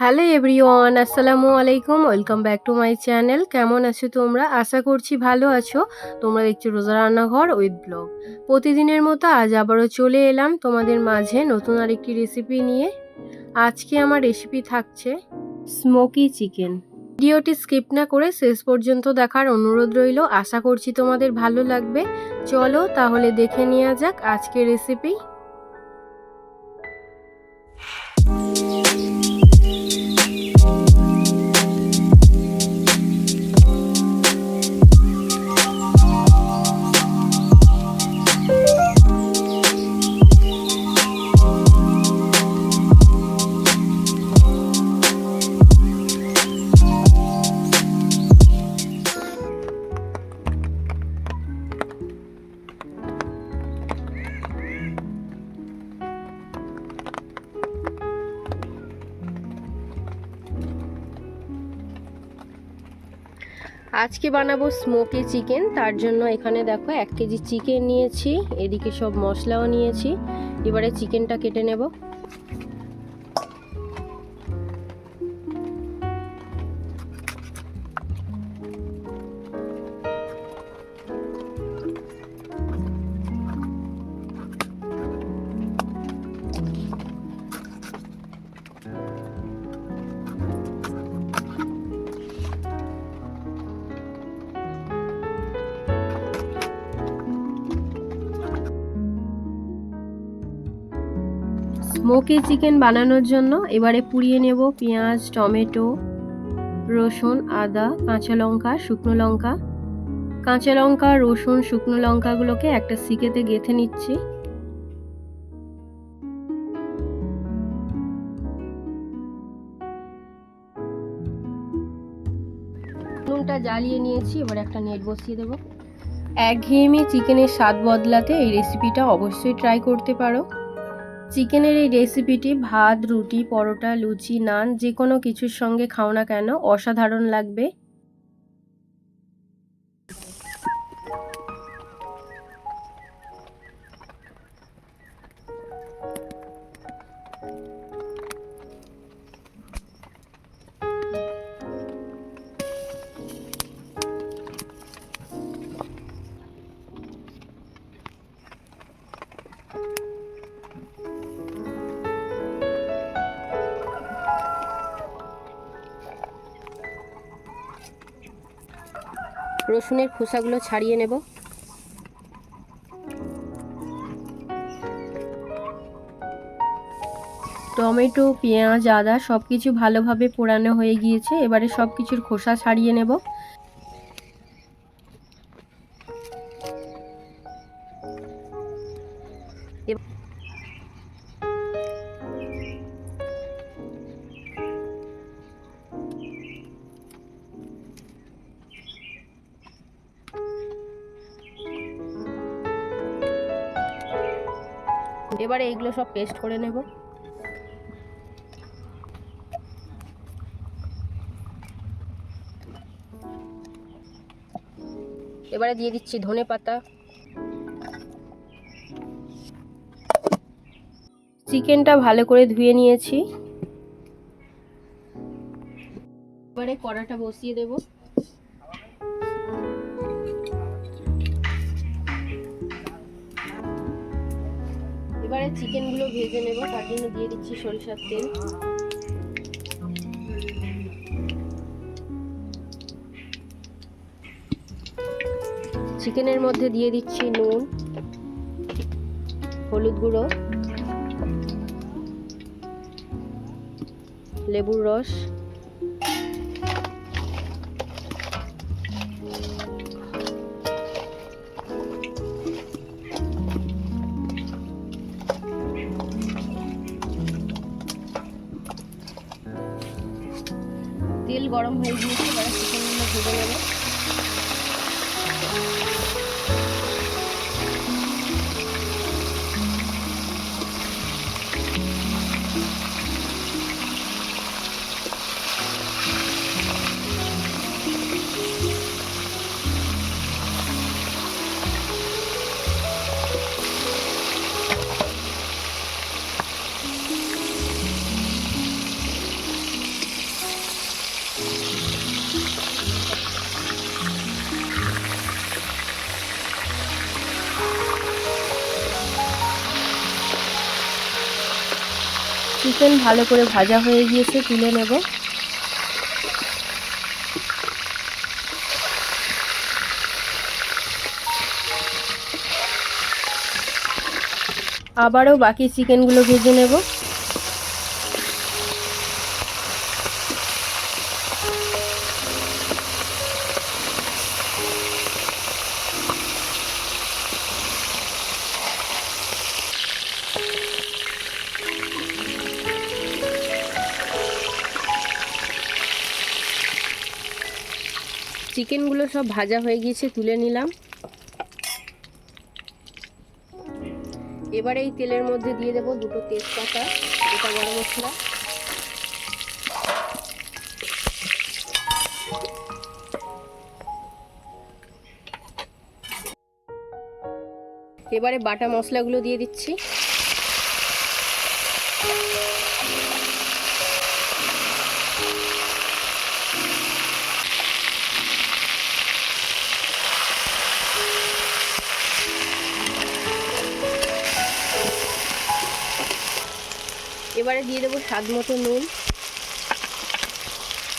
Hello everyone, আসসালামু আলাইকুম। Welcome back to my channel. কেমন আছো তোমরা? আশা করছি ভালো আছো। তোমরা দেখছো রোজা রান্নাঘর উইথ ব্লগ। প্রতিদিনের মতো আজ আবারও চলে এলাম তোমাদের মাঝে নতুন আরেকটি রেসিপি নিয়ে। আজকে আমার রেসিপি থাকছে স্মোকি চিকেন। ভিডিওটি স্কিপ না করে শেষ পর্যন্ত দেখার অনুরোধ রইল। আশা করছি তোমাদের ভালো লাগবে। চলো তাহলে দেখে নেওয়া যাক আজকের রেসিপি। আজকে বানাবো স্মোকি চিকেন। তার জন্য এখানে দেখো 1 কেজি চিকেন নিয়েছি, এদিকে সব মশলাও নিয়েছি। এবারে চিকেনটা কেটে নেব। স্মোকি চিকেন বানানোর জন্য এবারে পুড়িয়ে নেব পেঁয়াজ, টমেটো, রসুন, আদা, কাঁচা লঙ্কা, শুকনো লঙ্কা। কাঁচা লঙ্কা, রসুন, শুকনো লঙ্কাগুলোকে একটা শিকেতে গেঁথে নিচ্ছি। নুনটা জ্বালিয়ে নিয়েছি, এবার একটা নেট বসিয়ে দেবো। একঘেয়েমি চিকেনের স্বাদ বদলাতে এই রেসিপিটা অবশ্যই ট্রাই করতে পারো। চিকেনের এই রেসিপিটি ভাত, রুটি, পরোটা, লুচি, নান যে কোনো কিছুর সঙ্গে খাও না কেন অসাধারণ লাগবে। রসুনের খোসাগুলো ছাড়িয়ে নেব। টমেটো, পেঁয়াজ, আদা সব কিছু ভালোভাবে পোড়ানো হয়ে গিয়েছে। এবারে সব কিছুর খোসা ছাড়িয়ে নেব। এবারে এইগুলো সব পেস্ট করে নেব। এবারে দিয়ে দিচ্ছি ধনেপাতা। চিকেনটা ভালো করে ধুয়ে নিয়েছি। এবারে কড়াটা বসিয়ে দেব। এবারে চিকেনগুলো ভেজে নেব, তার জন্য দিয়ে দিচ্ছি সরিষার তেল। চিকেনের মধ্যে দিয়ে দিচ্ছি নুন, হলুদ গুঁড়ো, লেবুর রস, তেল গরম হয়ে গিয়েছে, এবার চিকেনগুলো ভেজে নেব। চিকেন ভালো করে ভাজা হয়ে গিয়েছে, তুলে নেব। আবারও বাকি চিকেনগুলো ভেজে নেব। চিকেনগুলো সব ভাজা হয়ে গিয়েছে, তুলে নিলাম। এবারে এই তেলের মধ্যে দিয়ে দেব দুটো তেজপাতা, গোটা গরম মশলা, এবারে বাটা মশলাগুলো দিয়ে দিচ্ছি। এবারে দিয়ে দেবো স্বাদ মতো নুন,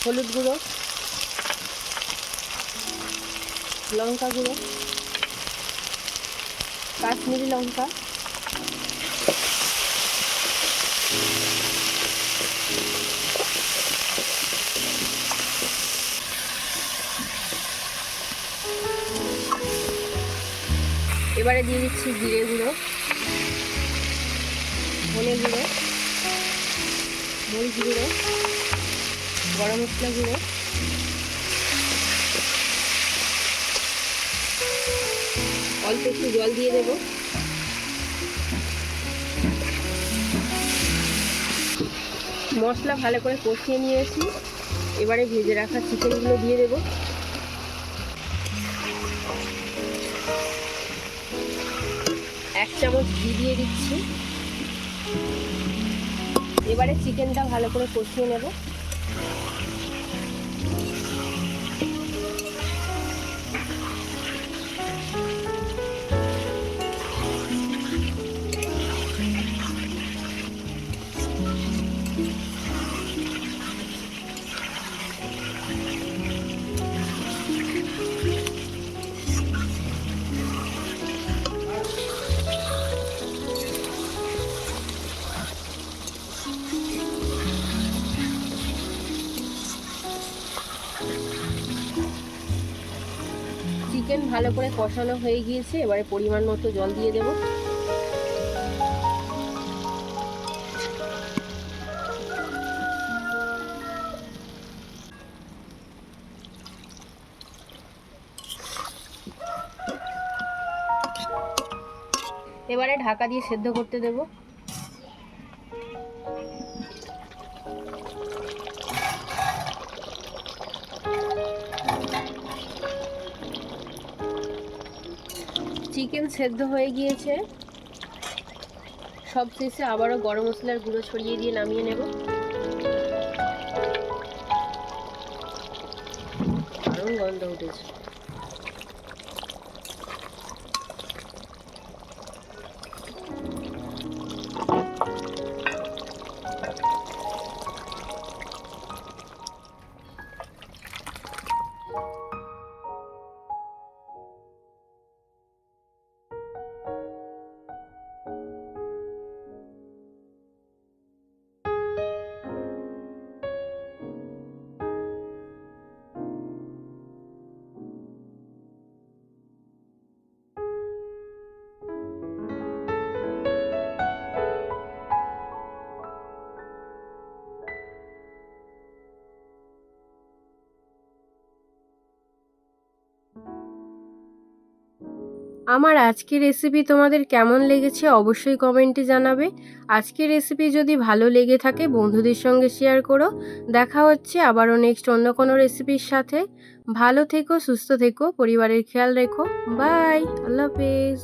হলুদ গুঁড়ো, লঙ্কা গুঁড়ো, কাশ্মীরি লঙ্কা, এবারে দিয়ে দিচ্ছি জিরে গুঁড়ো, ধনে গুঁড়ো, মরিচ গুঁড়ো, গরম মশলা গুঁড়ো, অল্প একটু জল দিয়ে দেব। মশলা ভালো করে কষিয়ে নিয়েছি, এবারে ভেজে রাখা চিকেনগুলো দিয়ে দেব। এক চামচ ঘি দিয়ে দিচ্ছি। এবারে চিকেনটা ভালো করে কষিয়ে নেব। চিকেন ভালো করে কষানো হয়ে গিয়েছে, এবারে পরিমাণ মতো জল দিয়ে দেব। এবারে ঢাকা দিয়ে সেদ্ধ করতে দেব। চিকেন সেদ্ধ হয়ে গিয়েছে, সবশেষে আবারও গরম মশলার গুঁড়ো ছড়িয়ে দিয়ে নামিয়ে নেব। দারুণ গন্ধ উঠেছে। আমার আজকের রেসিপি তোমাদের কেমন লেগেছে অবশ্যই কমেন্টে জানাবে। আজকের রেসিপি যদি ভালো লেগে থাকে বন্ধুদের সঙ্গে শেয়ার করো। দেখা হচ্ছে আবারও নেক্সট অন্য কোনো রেসিপির সাথে। ভালো থেকো, সুস্থ থেকো, পরিবারের খেয়াল রেখো। বাই, আল্লাহ হাফেজ।